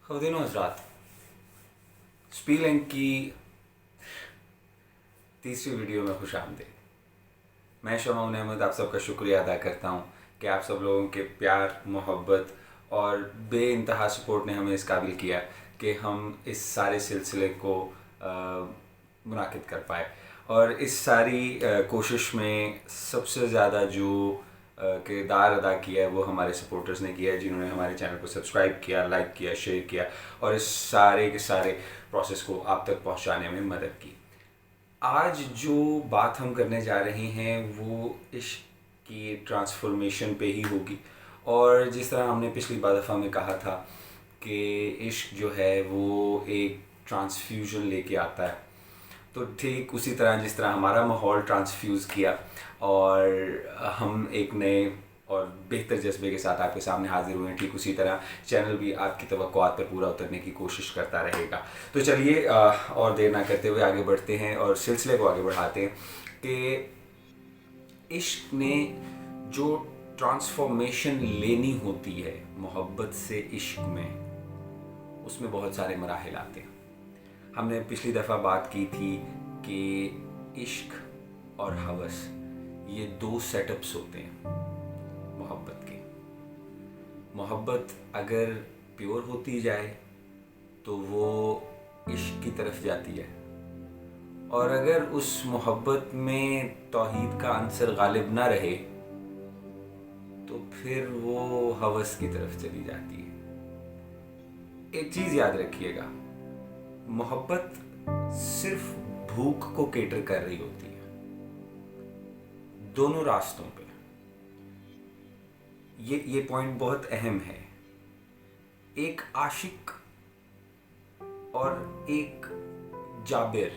खुदीन हजरात, स्पीलिंग की तीसरी वीडियो में खुश आमदीद। मैं शमाउन अहमद आप सबका शुक्रिया अदा करता हूँ कि आप सब लोगों के प्यार, मोहब्बत और बेइंतहा सपोर्ट ने हमें इस काबिल किया कि हम इस सारे सिलसिले को मुनाकिद कर पाए। और इस सारी कोशिश में सबसे ज़्यादा जो किरदार अदा किया है वो हमारे सपोर्टर्स ने किया है, जिन्होंने हमारे चैनल को सब्सक्राइब किया, लाइक किया, शेयर किया और इस सारे के सारे प्रोसेस को आप तक पहुंचाने में मदद की। आज जो बात हम करने जा रहे हैं वो इश्क की ट्रांसफॉर्मेशन पे ही होगी। और जिस तरह हमने पिछली दफ़ा में कहा था कि इश्क जो है वो एक ट्रांसफ्यूजन लेके आता है, तो ठीक उसी तरह जिस तरह हमारा माहौल ट्रांसफ्यूज़ किया और हम एक नए और बेहतर जज्बे के साथ आपके सामने हाजिर हुए हैं, ठीक उसी तरह चैनल भी आपकी तवक्कुआत पर पूरा उतरने की कोशिश करता रहेगा। तो चलिए और देर ना करते हुए आगे बढ़ते हैं और सिलसिले को आगे बढ़ाते हैं कि इश्क ने जो ट्रांसफॉर्मेशन लेनी होती है मोहब्बत से इश्क में, उसमें बहुत सारे मराहिल आते हैं। हमने पिछली दफ़ा बात की थी कि इश्क और हवस ये दो सेटअप्स होते हैं मोहब्बत के। मोहब्बत अगर प्योर होती जाए तो वो इश्क की तरफ जाती है, और अगर उस मोहब्बत में तौहीद का अंसर गालिब ना रहे तो फिर वो हवस की तरफ चली जाती है। एक चीज़ याद रखिएगा, मोहब्बत सिर्फ भूख को केटर कर रही होती है दोनों रास्तों पे। ये पॉइंट बहुत अहम है। एक आशिक और एक जाबिर,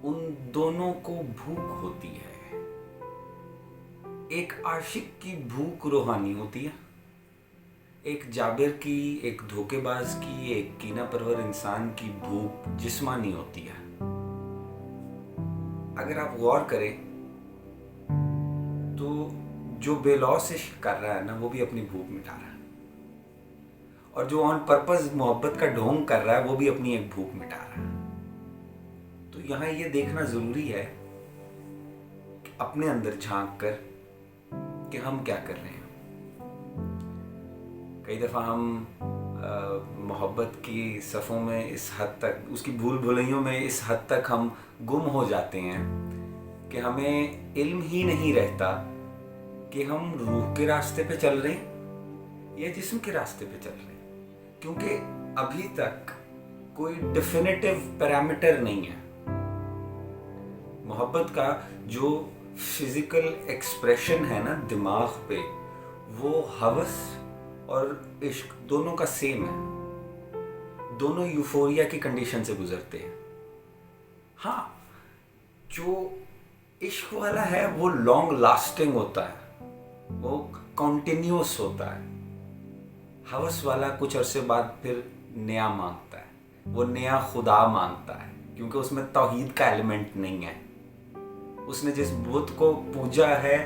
उन दोनों को भूख होती है। एक आशिक की भूख रूहानी होती है, एक जाबिर की, एक धोखेबाज की, एक कीना परवर इंसान की भूख जिस्मानी होती है। अगर आप गौर करें तो जो बेलौस इश्क कर रहा है ना, वो भी अपनी भूख मिटा रहा है, और जो ऑन पर्पस मोहब्बत का ढोंग कर रहा है वो भी अपनी एक भूख मिटा रहा है। तो यहाँ ये देखना ज़रूरी है कि अपने अंदर झांक कर कि हम क्या कर रहे हैं। कई दफ़ा हम मोहब्बत की सफ़ों में इस हद तक, उसकी भूल भुलैयों में इस हद तक हम गुम हो जाते हैं कि हमें इल्म ही नहीं रहता कि हम रूह के रास्ते पे चल रहे हैं या जिस्म के रास्ते पे चल रहे हैं, क्योंकि अभी तक कोई डेफिनेटिव पैरामीटर नहीं है। मोहब्बत का जो फिजिकल एक्सप्रेशन है ना दिमाग पे, वो हवस और इश्क दोनों का सेम है। दोनों यूफोरिया की कंडीशन से गुजरते हैं। हाँ, जो इश्क वाला है वो लॉन्ग लास्टिंग होता है, वो कॉन्टिन्यूस होता है। हवस वाला कुछ अरसे बाद फिर नया मांगता है, वो नया खुदा मांगता है, क्योंकि उसमें तौहीद का एलिमेंट नहीं है। उसने जिस बुत को पूजा है,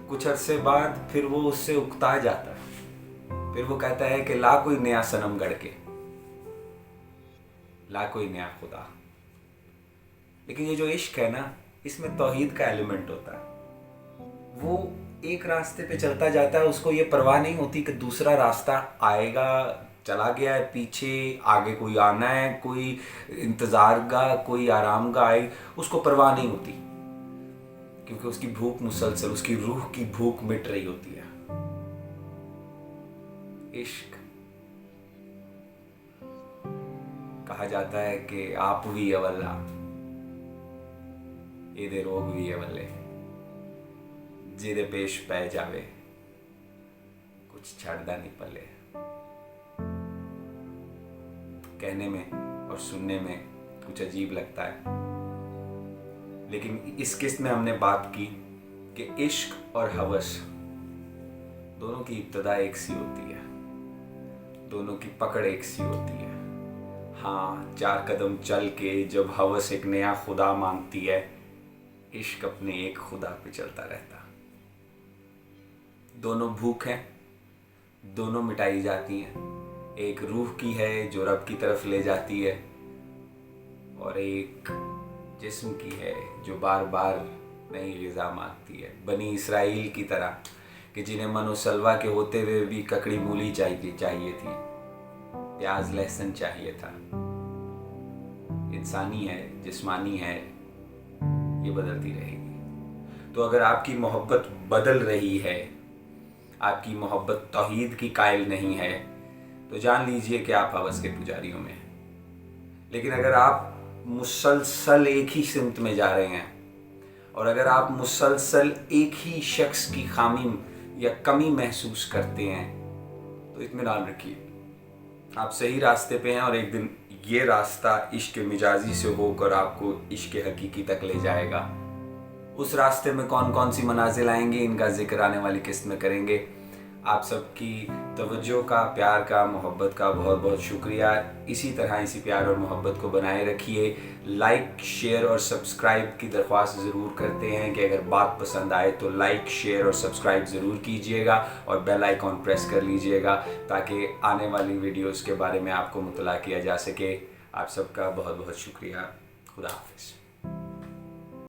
कुछ अरसे बाद फिर वो उससे उकता जाता है। फिर वो कहता है कि ला कोई नया सनम गढ़ के, ला कोई नया खुदा। लेकिन ये जो इश्क है ना, इसमें तौहीद का एलिमेंट होता है। वो एक रास्ते पे चलता जाता है, उसको ये परवाह नहीं होती कि दूसरा रास्ता आएगा, चला गया है पीछे, आगे कोई आना है, कोई इंतज़ार का, कोई आराम का आए, उसको परवाह नहीं होती, क्योंकि उसकी भूख मुसलसल, उसकी रूह की भूख मिट रही होती है। इश्क, कहा जाता है कि आप भी अवल्ला ये रोग भी अवल्ले, जिदे पेश पै जावे कुछ छड़दा नहीं पल्ले। कहने में और सुनने में कुछ अजीब लगता है, लेकिन इस किस्त में हमने बात की कि इश्क और हवस दोनों की इब्तदा एक सी होती है, दोनों की पकड़ एक सी होती है। हाँ, 4 कदम चल के जब हवस एक नया खुदा मांगती है, इश्क अपने एक खुदा पे चलता रहता। दोनों भूख हैं, दोनों मिटाई जाती हैं, एक रूह की है जो रब की तरफ ले जाती है, और एक जिस्म की है जो बार बार नई ग़िज़ा मांगती है। बनी इसराइल की तरह कि जिन्हें मनो सलवा के होते हुए भी ककड़ी मूली चाहिए थी, प्याज लहसुन चाहिए था। इंसानी है, जिस्मानी है, ये बदलती रहेगी। तो अगर आपकी मोहब्बत बदल रही है, आपकी मोहब्बत तौहीद की कायल नहीं है, तो जान लीजिए कि आप हवस के पुजारियों में हैं। लेकिन अगर आप मुसलसल एक ही सिमत में जा रहे हैं, और अगर आप मुसलसल एक ही शख्स की खामी या कमी महसूस करते हैं, तो इत्मीनान रखिए, आप सही रास्ते पे हैं, और एक दिन ये रास्ता इश्क मिजाजी से होकर आपको इश्क हकीकी तक ले जाएगा। उस रास्ते में कौन कौन सी मनाजिल आएंगी, इनका जिक्र आने वाली किस्त में करेंगे। आप सबकी तवज्जो का, प्यार का, मोहब्बत का बहुत बहुत शुक्रिया। इसी तरह इसी प्यार और मोहब्बत को बनाए रखिए। लाइक, शेयर और सब्सक्राइब की दरख्वास्त ज़रूर करते हैं कि अगर बात पसंद आए तो लाइक, शेयर और सब्सक्राइब ज़रूर कीजिएगा, और बेल आइकॉन प्रेस कर लीजिएगा ताकि आने वाली वीडियोस के बारे में आपको मुतला किया जा सके। आप सबका बहुत बहुत शुक्रिया। खुदा हाफिज़।